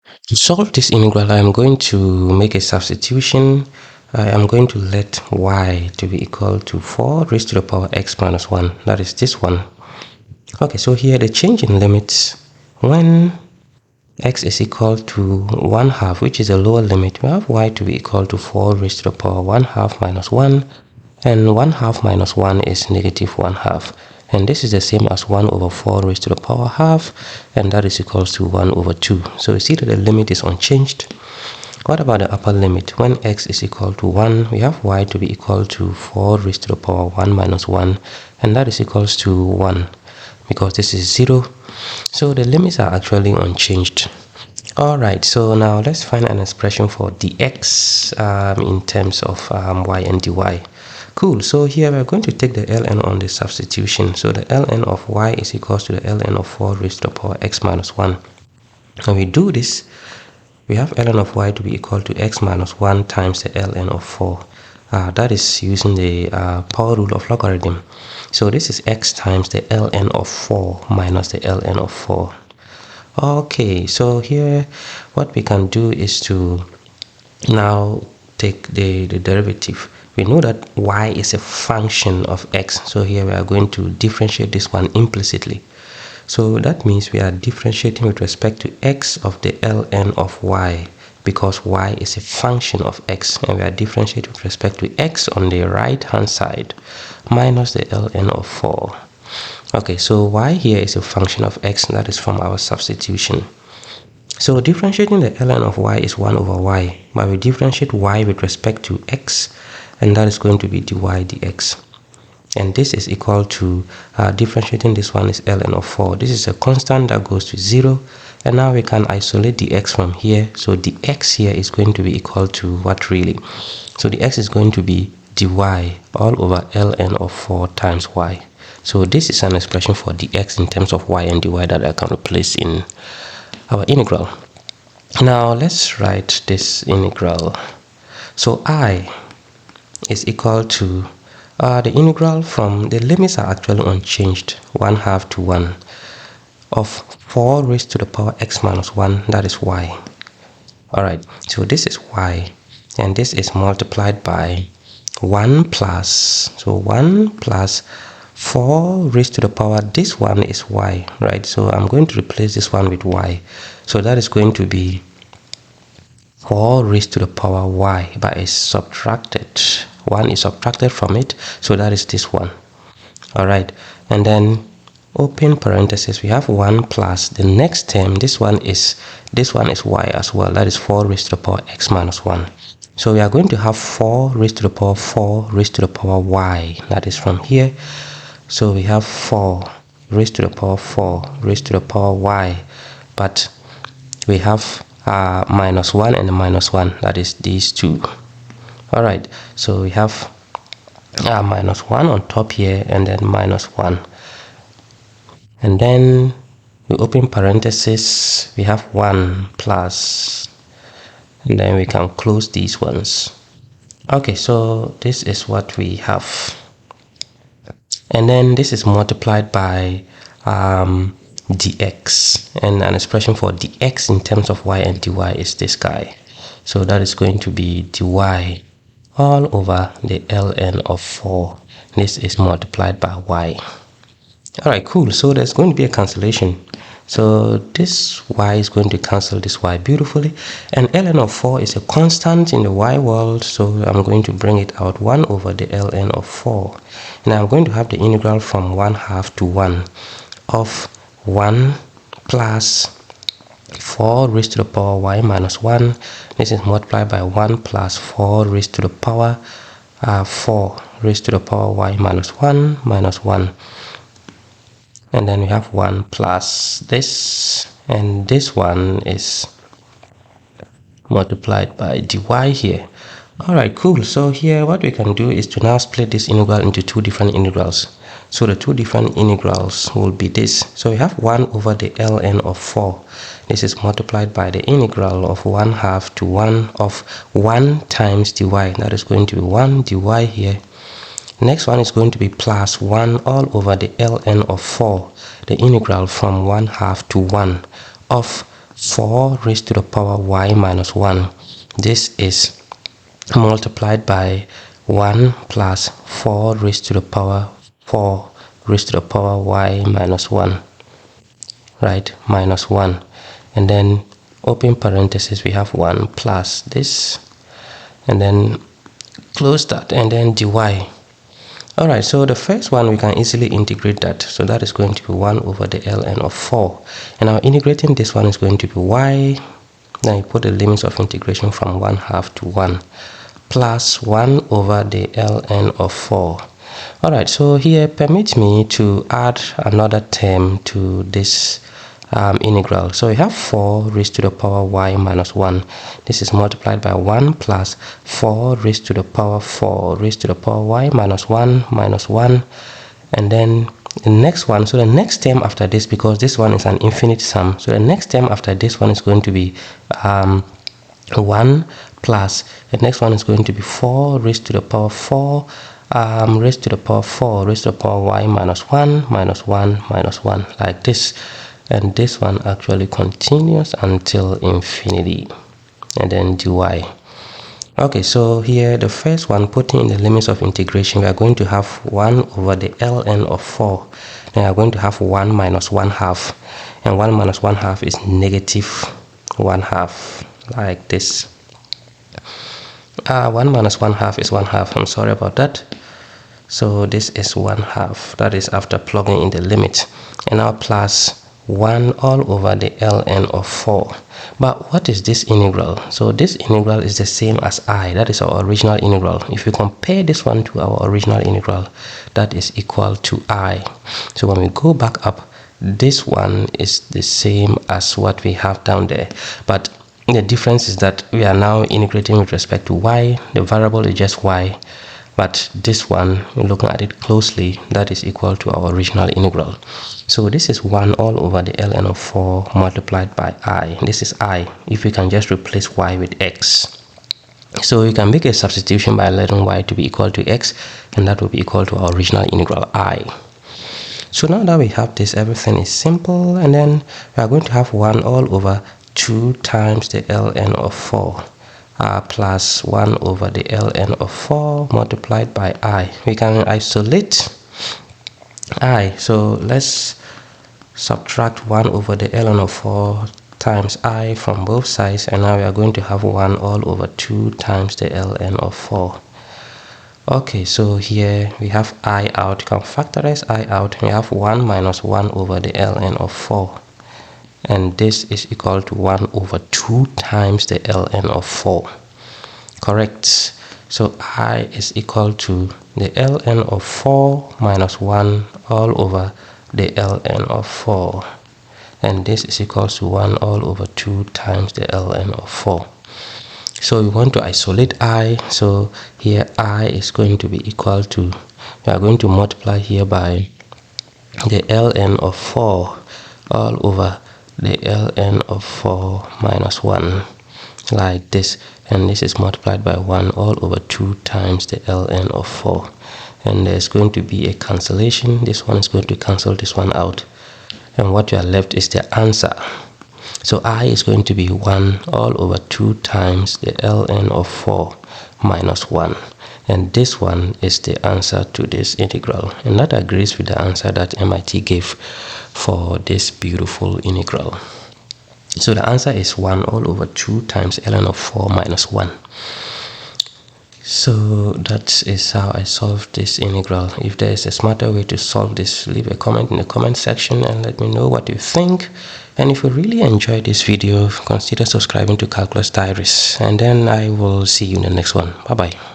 To solve this integral, I am going to make a substitution. I am going to let y to be equal to 4 raised to the power x minus 1. That is this one. Okay, so here the change in limits when x is equal to 1 half, which is a lower limit, we have y to be equal to 4 raised to the power 1 half minus 1, and 1 half minus 1 is negative 1 half. And this is the same as 1 over 4 raised to the power half, and that is equals to 1 over 2. So you see that the limit is unchanged. What about the upper limit? When x is equal to 1, we have y to be equal to 4 raised to the power 1 minus 1, and that is equals to 1, because this is 0. So the limits are actually unchanged. Alright, so now let's find an expression for dx in terms of y and dy. Cool, so here we're going to take the ln on the substitution. So the ln of y is equals to the ln of 4 raised to the power x minus 1. When we do this, we have ln of y to be equal to x minus 1 times the ln of 4. That is using the power rule of logarithm. So this is x times the ln of 4 minus the ln of 4. Okay, so here what we can do is to now take the derivative. We know that y is a function of x, so here we are going to differentiate this one implicitly. So that means we are differentiating with respect to x of the ln of y, because y is a function of x, and we are differentiating with respect to x on the right hand side minus the ln of 4. Okay, so y here is a function of x, that is from our substitution. So differentiating the ln of y is 1 over y, but we differentiate y with respect to x, and that is going to be dy dx. And this is equal to, differentiating this one is ln of 4. This is a constant that goes to 0, and now we can isolate the x from here. So the x here is going to be equal to what really? So the x is going to be dy all over ln of 4 times y. So this is an expression for dx in terms of y and dy that I can replace in our integral. Now let's write this integral. So I is equal to the integral from the limits are actually unchanged, 1 half to 1 of 4 raised to the power x minus 1, that is y. Alright, so this is y, and this is multiplied by 1 plus, so 1 plus 4 raised to the power, this one is y, right? So I'm going to replace this one with y. So that is going to be 4 raised to the power y, but it's subtracted. 1 is subtracted from it, so that is this one. Alright, and then open parenthesis, we have 1 plus the next term, this one is y as well, that is 4 raised to the power x minus 1. So we are going to have 4 raised to the power 4 raised to the power y, that is from here. So we have 4 raised to the power 4 raised to the power y, but we have minus 1 and a minus 1, that is these two. Alright, so we have minus 1 on top here, and then minus 1. And then we open parenthesis, we have 1 plus, and then we can close these ones. Okay, so this is what we have. And then this is multiplied by dx, and an expression for dx in terms of y and dy is this guy. So that is going to be dy all over the ln of 4. This is multiplied by y. Alright, cool. So there's going to be a cancellation. So this y is going to cancel this y beautifully, and ln of 4 is a constant in the y world, so I'm going to bring it out 1 over the ln of 4. Now I'm going to have the integral from 1 half to 1 of 1 plus 4 raised to the power y minus 1. This is multiplied by 1 plus 4 raised to the power 4 raised to the power y minus 1 minus 1. And then we have 1 plus this, and this one is multiplied by dy here. Alright, cool. So here what we can do is to now split this integral into two different integrals. So the two different integrals will be this. So we have 1 over the ln of 4. This is multiplied by the integral of 1 half to 1 of 1 times dy. That is going to be 1 dy here. Next one is going to be plus 1 all over the ln of 4. The integral from 1 half to 1 of 4 raised to the power y minus 1. This is multiplied by 1 plus 4 raised to the power 4 raised to the power y minus 1, right? Minus 1. And then open parenthesis, we have 1 plus this, and then close that, and then dy. Alright, so the first one we can easily integrate that, so that is going to be 1 over the ln of 4, and now integrating this one is going to be y. Then you put the limits of integration from 1/2 to 1 plus 1 over the ln of 4. Alright, so here permit me to add another term to this integral. So we have 4 raised to the power y minus 1. This is multiplied by 1 plus 4 raised to the power 4 raised to the power y minus 1 minus 1. And then the next one, so the next term after this, because this one is an infinite sum, so the next term after this one is going to be 1 plus, the next one is going to be 4 raised to the power 4 raised to the power 4 raised to the power y minus 1 minus 1 minus 1, like this. And this one actually continues until infinity, and then dy. Okay, so here the first one, putting in the limits of integration, we are going to have 1 over the ln of 4. Then we are going to have 1 minus 1/2, and 1 minus 1/2 is negative 1/2, like this. 1 minus 1/2 is 1/2. I'm sorry about that. So this is 1/2. That is after plugging in the limit, and now plus 1 all over the ln of 4. But what is this integral? So this integral is the same as I, that is our original integral. If we compare this one to our original integral, that is equal to I. So when we go back up, this one is the same as what we have down there, but the difference is that we are now integrating with respect to y. The variable is just y. But this one, looking at it closely, that is equal to our original integral. So this is 1 all over the ln of 4 multiplied by I. This is I, if we can just replace y with x. So you can make a substitution by letting y to be equal to x, and that will be equal to our original integral I. So now that we have this, everything is simple, and then we are going to have 1 all over 2 times the ln of 4. Plus 1 over the ln of 4 multiplied by I. We can isolate I, so let's subtract 1 over the ln of 4 times I from both sides, and now we are going to have 1 all over 2 times the ln of 4. Okay, so here we have I out. You can factorize I out. We have 1 minus 1 over the ln of 4. And this is equal to 1 over 2 times the ln of 4. Correct. So I is equal to the ln of 4 minus 1 all over the ln of 4. And this is equal to 1 all over 2 times the ln of 4. So we want to isolate I. So here I is going to be equal to, we are going to multiply here by the ln of 4 all over the ln of 4 minus 1, like this, and this is multiplied by 1 all over 2 times the ln of 4, and there's going to be a cancellation. This one is going to cancel this one out, and what you are left is the answer. So I is going to be 1 all over 2 times the ln of 4 minus 1. And this one is the answer to this integral, and that agrees with the answer that MIT gave for this beautiful integral. So the answer is 1 all over 2 times ln of 4 minus 1. So that is how I solved this integral. If there is a smarter way to solve this, leave a comment in the comment section and let me know what you think. And if you really enjoyed this video, consider subscribing to Calculus Diaries, and then I will see you in the next one. Bye bye.